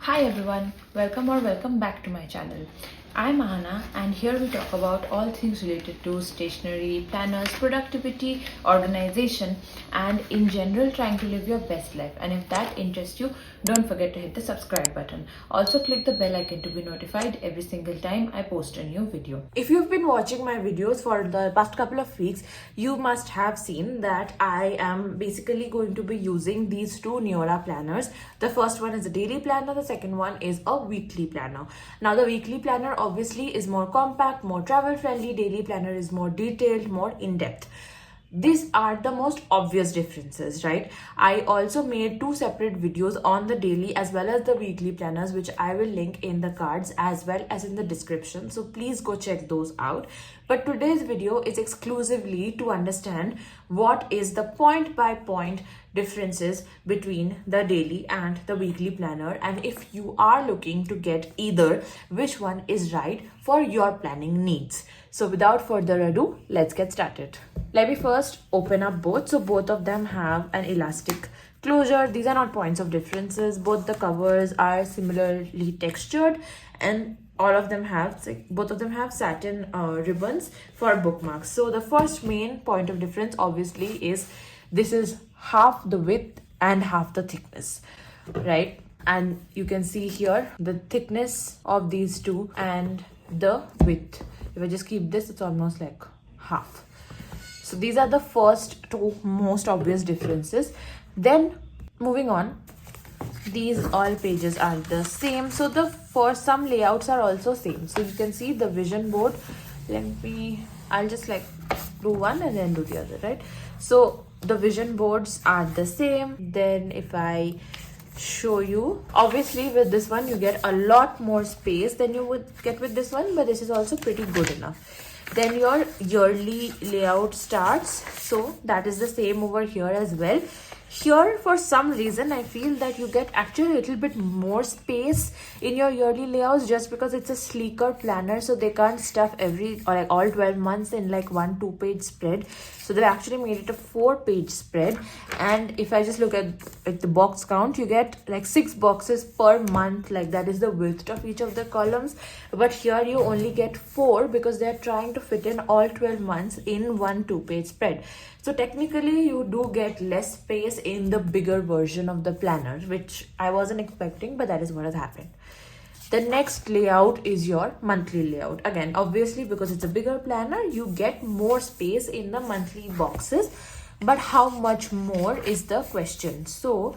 Hi everyone, welcome back to my channel. I'm Ahana and here we talk about all things related to stationery, planners, productivity, organization and in general trying to live your best life. And if that interests you, don't forget to hit the subscribe button. Also click the bell icon to be notified every single time I post a new video. If you've been watching my videos for the past couple of weeks, you must have seen that I am basically going to be using these two Neola planners. The first one is a daily planner, the second one is a weekly planner. Now the weekly planner obviously is more compact, more travel friendly. Daily planner is more detailed, more in-depth. These are the most obvious differences, right? I also made two separate videos on the daily as well as the weekly planners, which I will link in the cards as well as in the description. So please go check those out. But today's video is exclusively to understand what is the point by point differences between the daily and the weekly planner, and if you are looking to get either, which one is right for your planning needs. So without further ado, let's get started. Let me first open up both. So both of them have an elastic closure. These are not points of differences. Both the covers are similarly textured and both of them have satin ribbons for bookmarks. So the first main point of difference obviously is this is half the width and half the thickness, right? And you can see here the thickness of these two and the width. If I just keep this, it's almost like half. So these are the first two most obvious differences. Then moving on, these all pages are the same. So the first some layouts are also same. So you can see the vision board. I'll just like do one and then do the other, right? So the vision boards are the same. Then if I show you, obviously with this one you get a lot more space than you would get with this one, but this is also pretty good enough. Then your yearly layout starts, so that is the same over here as well. Here for some reason I feel that you get actually a little bit more space in your yearly layouts just because it's a sleeker planner, so they can't stuff all 12 months in like 1 2-page spread. So they've actually made it a 4-page spread, and if I just look at the box count, you get like 6 boxes per month, like that is the width of each of the columns. But here you only get 4 because they're trying to fit in all 12 months in 1 2-page spread. So technically you do get less space in the bigger version of the planner, which I wasn't expecting, but that is what has happened. The next layout is your monthly layout. Again, obviously because it's a bigger planner, you get more space in the monthly boxes, but how much more is the question. So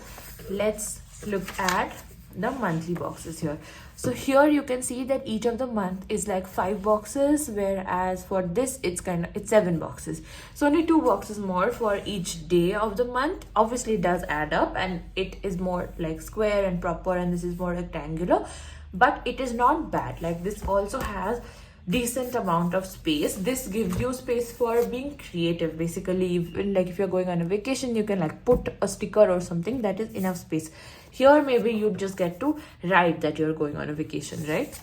let's look at the monthly boxes here. So here you can see that each of the month is like 5 boxes, whereas for this it's 7 boxes. So only 2 boxes more for each day of the month. Obviously it does add up and it is more like square and proper, and this is more rectangular, but it is not bad. Like this also has decent amount of space. This gives you space for being creative. Basically, even like if you're going on a vacation, you can like put a sticker or something, that is enough space. Here maybe you just get to write that you're going on a vacation, right?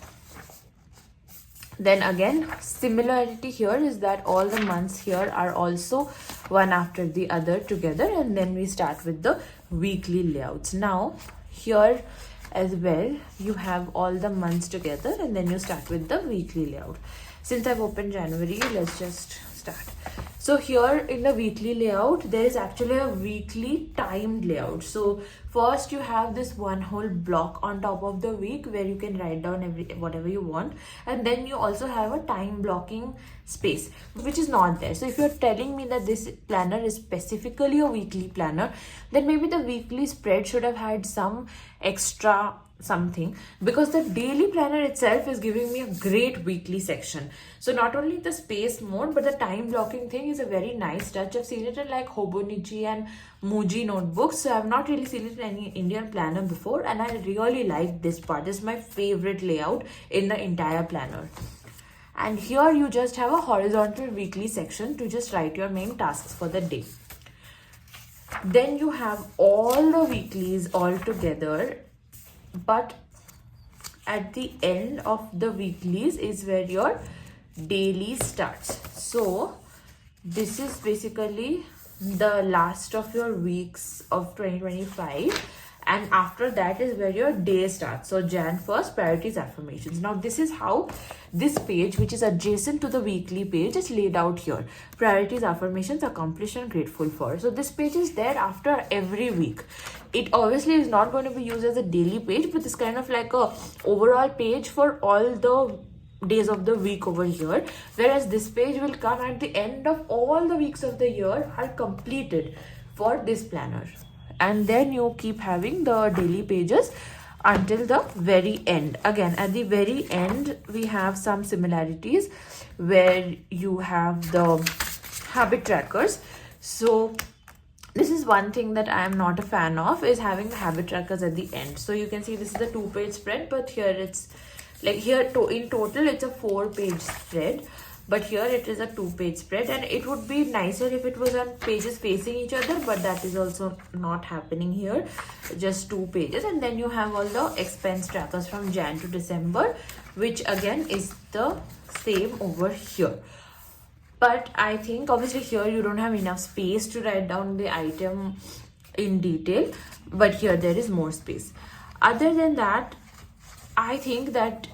Then again, similarity here is that all the months here are also one after the other together, and then we start with the weekly layouts. Now here as well you have all the months together, and then you start with the weekly layout. Since I've opened January, let's just start. So here in the weekly layout, there is actually a weekly timed layout. So first you have this one whole block on top of the week where you can write down whatever you want, and then you also have a time blocking space, which is not there. So if you're telling me that this planner is specifically a weekly planner, then maybe the weekly spread should have had some extra something, because the daily planner itself is giving me a great weekly section. So not only the space mode, but the time blocking thing is a very nice touch. I've seen it in like Hobonichi and Muji notebooks, so I've not really seen it in any Indian planner before, and I really like this part. This is my favorite layout in the entire planner. And here you just have a horizontal weekly section to just write your main tasks for the day. Then you have all the weeklies all together, but at the end of the weeklies is where your daily starts. So this is basically the last of your weeks of 2025, and after that is where your day starts. So Jan 1st, priorities, affirmations. Now this is how this page, which is adjacent to the weekly page, is laid out here. Priorities, affirmations, accomplished and grateful for. So this page is there after every week. It obviously is not going to be used as a daily page, but it's kind of like a overall page for all the days of the week over here, whereas this page will come at the end of all the weeks of the year are completed for this planner, and then you keep having the daily pages until the very end. Again, at the very end we have some similarities where you have the habit trackers. So this is one thing that I am not a fan of, is having the habit trackers at the end. So you can see this is a 2-page spread, but here it's like here in total it's a 4-page spread, but here it is a 2-page spread, and it would be nicer if it was on pages facing each other, but that is also not happening here, just 2 pages. And then you have all the expense trackers from Jan to December, which again is the same over here. But I think obviously here you don't have enough space to write down the item in detail, but here there is more space. Other than that, I think that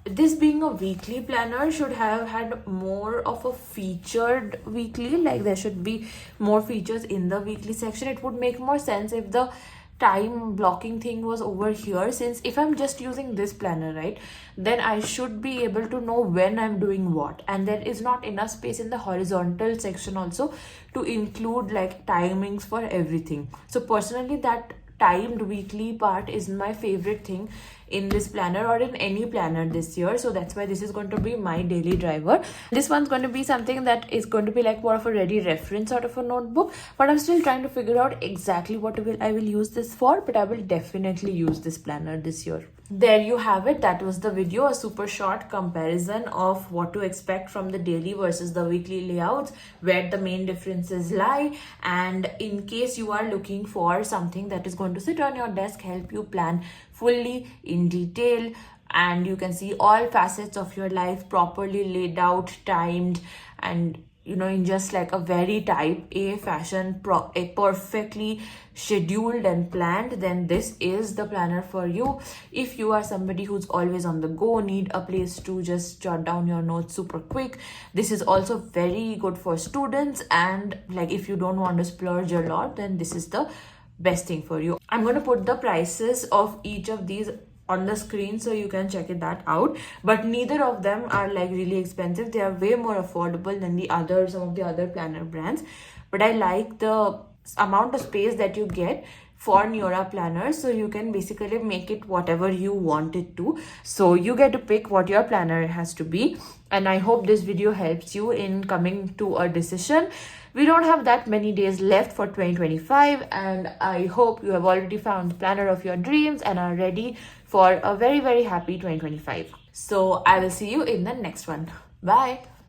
this being a weekly planner should have had more of a featured weekly, like there should be more features in the weekly section. It would make more sense if the time blocking thing was over here, since if I'm just using this planner, right, then I should be able to know when I'm doing what, and there is not enough space in the horizontal section also to include like timings for everything. So personally, that timed weekly part is my favorite thing in this planner or in any planner this year. So that's why this is going to be my daily driver. This one's going to be something that is going to be like more of a ready reference sort of a notebook, but I'm still trying to figure out exactly what I will use this for, but I will definitely use this planner this year. There you have it. That was the video, a super short comparison of what to expect from the daily versus the weekly layouts, where the main differences lie, and in case you are looking for something that is going to sit on your desk, help you plan fully in detail, and you can see all facets of your life properly laid out, timed, and in just like a very type A fashion, perfectly scheduled and planned, then this is the planner for you. If you are somebody who's always on the go, need a place to just jot down your notes super quick, this is also very good for students. And like if you don't want to splurge a lot, then this is the best thing for you. I'm going to put the prices of each of these on the screen so you can check that out, but neither of them are like really expensive. They are way more affordable than some of the other planner brands, but I like the amount of space that you get for Neora planners, so you can basically make it whatever you want it to. So you get to pick what your planner has to be, and I hope this video helps you in coming to a decision. We don't have that many days left for 2025, and I hope you have already found the planner of your dreams and are ready for a very, very happy 2025. So I will see you in the next one. Bye.